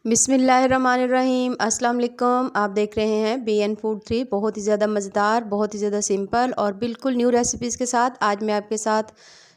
बिस्मिल्लाहिर्रहमानिर्रहीम। अस्सलाम वालेकुम। आप देख रहे हैं BN फूड 3। बहुत ही ज़्यादा मज़ेदार, बहुत ही ज़्यादा सिंपल और बिल्कुल न्यू रेसिपीज़ के साथ आज मैं आपके साथ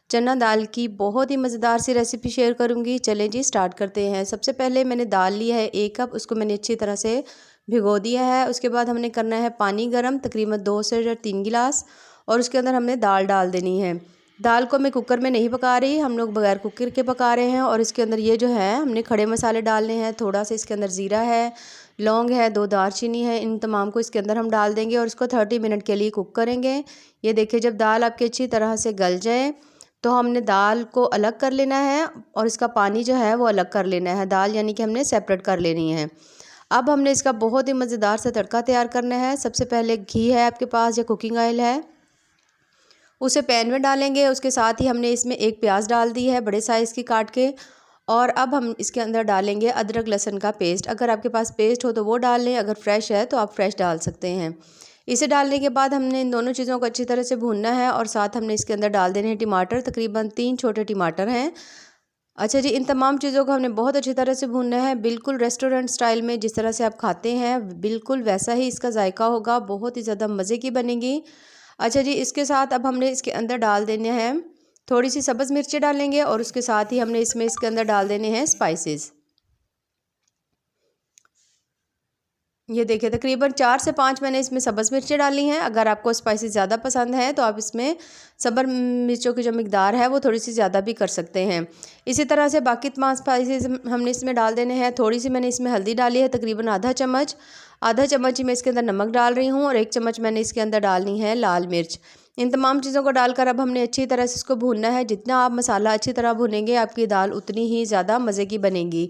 चना दाल की बहुत ही मज़ेदार सी रेसिपी शेयर करूंगी। चलें जी स्टार्ट करते हैं। सबसे पहले मैंने दाल लिया है 1 कप, उसको मैंने अच्छी तरह से भिगो दिया है। उसके बाद हमने करना है पानी गर्म, तकरीबन 2 से 3 गिलास, और उसके अंदर हमने दाल डाल देनी है। दाल को मैं कुकर में नहीं पका रही, हम लोग बगैर कुकर के पका रहे हैं। और इसके अंदर ये जो है हमने खड़े मसाले डालने हैं, थोड़ा सा इसके अंदर ज़ीरा है, लौंग है, 2 दालचीनी है, इन तमाम को इसके अंदर हम डाल देंगे और इसको 30 मिनट के लिए कुक करेंगे। ये देखिए जब दाल आपकी अच्छी तरह से गल जाए तो हमने दाल को अलग कर लेना है और इसका पानी जो है वो अलग कर लेना है। दाल यानी कि हमने सेपरेट कर लेनी है। अब हमने इसका बहुत ही मज़ेदार सा तड़का तैयार करना है। सबसे पहले घी है आपके पास या कुकिंग ऑयल है, उसे पैन में डालेंगे। उसके साथ ही हमने इसमें 1 प्याज डाल दी है बड़े साइज़ की काट के। और अब हम इसके अंदर डालेंगे अदरक लहसुन का पेस्ट। अगर आपके पास पेस्ट हो तो वो डाल लें, अगर फ्रेश है तो आप फ्रेश डाल सकते हैं। इसे डालने के बाद हमने इन दोनों चीज़ों को अच्छी तरह से भूनना है और साथ हमने इसके अंदर डाल देने हैं टमाटर, तकरीबन 3 छोटे टमाटर हैं। अच्छा जी, इन तमाम चीज़ों को हमने बहुत अच्छी तरह से भूनना है, बिल्कुल रेस्टोरेंट स्टाइल में जिस तरह से आप खाते हैं बिल्कुल वैसा ही इसका जायका होगा, बहुत ही ज़्यादा मज़े की बनेगी। अच्छा जी, इसके साथ अब हमने इसके अंदर डाल देने हैं थोड़ी सी सब्ज़ मिर्ची डालेंगे और उसके साथ ही हमने इसके अंदर डाल देने हैं स्पाइसेस। ये देखिए तकरीबन 4 से 5 मैंने इसमें सब्ज़ मिर्ची डाली हैं। अगर आपको स्पाइसी ज़्यादा पसंद है तो आप इसमें सब्ज़ मिर्चों की जो मिकदार है वो थोड़ी सी ज़्यादा भी कर सकते हैं। इसी तरह से बाकी तमाम स्पाइसेस हमने इसमें डाल देने हैं। थोड़ी सी मैंने इसमें हल्दी डाली है, तकरीबन आधा चम्मच ही मैं इसके अंदर नमक डाल रही हूँ और 1 चम्मच मैंने इसके अंदर डालनी है लाल मिर्च। इन तमाम चीज़ों को डालकर अब हमने अच्छी तरह से इसको भूनना है। जितना आप मसाला अच्छी तरह भूनेंगे आपकी दाल उतनी ही ज़्यादा मज़े की बनेगी।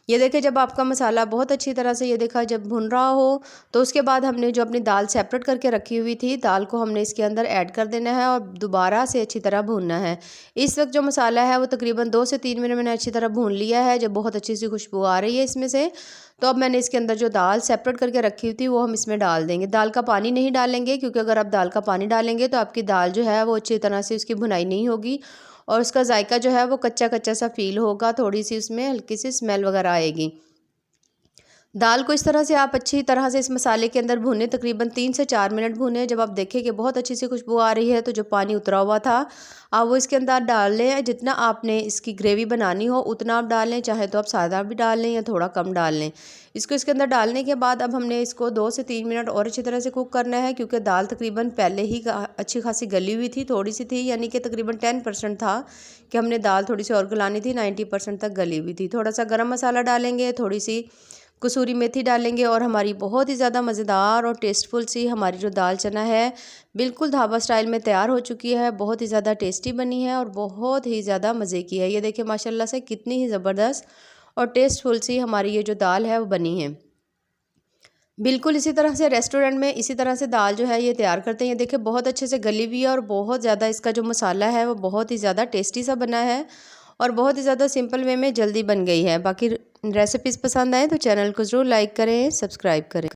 ये देखिए जब आपका मसाला बहुत अच्छी तरह से ये देखा जब भुन रहा हो तो उसके बाद हमने जो अपनी दाल सेपरेट करके रखी हुई थी दाल को हमने इसके अंदर ऐड कर देना है और दोबारा से अच्छी तरह भूनना है। इस वक्त जो मसाला है वो तकरीबन 2 से 3 मिनट मैंने अच्छी तरह भून लिया है। जब बहुत अच्छी सी खुशबू आ रही है इसमें से, तो अब मैंने इसके अंदर जो दाल सेपरेट करके रखी हुई थी वो हम इसमें डाल देंगे। दाल का पानी नहीं डालेंगे क्योंकि अगर आप दाल का पानी डालेंगे तो आपकी दाल जो है वो अच्छी तरह से उसकी भुनाई नहीं होगी और उसका जायका जो है वो कच्चा कच्चा सा फील होगा, थोड़ी सी उसमें हल्की सी स्मेल वगैरह आएगी। दाल को इस तरह से आप अच्छी तरह से इस मसाले के अंदर भूनें, तकरीबन 3 से 4 मिनट भूनें। जब आप देखें कि बहुत अच्छी सी खुशबू आ रही है तो जो पानी उतरा हुआ था आप वो इसके अंदर डाल लें। जितना आपने इसकी ग्रेवी बनानी हो उतना आप डाल लें, चाहे तो आप सादा भी डाल लें या थोड़ा कम डाल लें। इसको इसके अंदर डालने के बाद अब हमने इसको 2 से 3 मिनट और अच्छी तरह से कुक करना है क्योंकि दाल तकरीबन पहले ही अच्छी खासी गली हुई थी, थोड़ी सी थी यानी कि तकरीबन 10% था कि हमने दाल थोड़ी सी और गलानी थी, 90% तक गली हुई थी। थोड़ा सा गरम मसाला डालेंगे, थोड़ी सी कसूरी मेथी डालेंगे और हमारी बहुत ही ज़्यादा मज़ेदार और टेस्टफुल सी हमारी जो दाल चना है बिल्कुल ढाबा स्टाइल में तैयार हो चुकी है। बहुत ही ज़्यादा टेस्टी बनी है और बहुत ही ज़्यादा मज़े की है। ये देखिए माशाल्लाह से कितनी ही ज़बरदस्त और टेस्टफुल सी हमारी ये जो दाल है वो बनी है। बिल्कुल इसी तरह से रेस्टोरेंट में इसी तरह से दाल जो है ये तैयार करते हैं। ये देखिए बहुत अच्छे से गली हुई है और बहुत ज़्यादा इसका जो मसाला है वो बहुत ही ज़्यादा टेस्टी सा बना है और बहुत ही ज़्यादा सिंपल वे में जल्दी बन गई है। बाकी रेसिपीज़ पसंद आए तो चैनल को ज़रूर लाइक करें, सब्सक्राइब करें।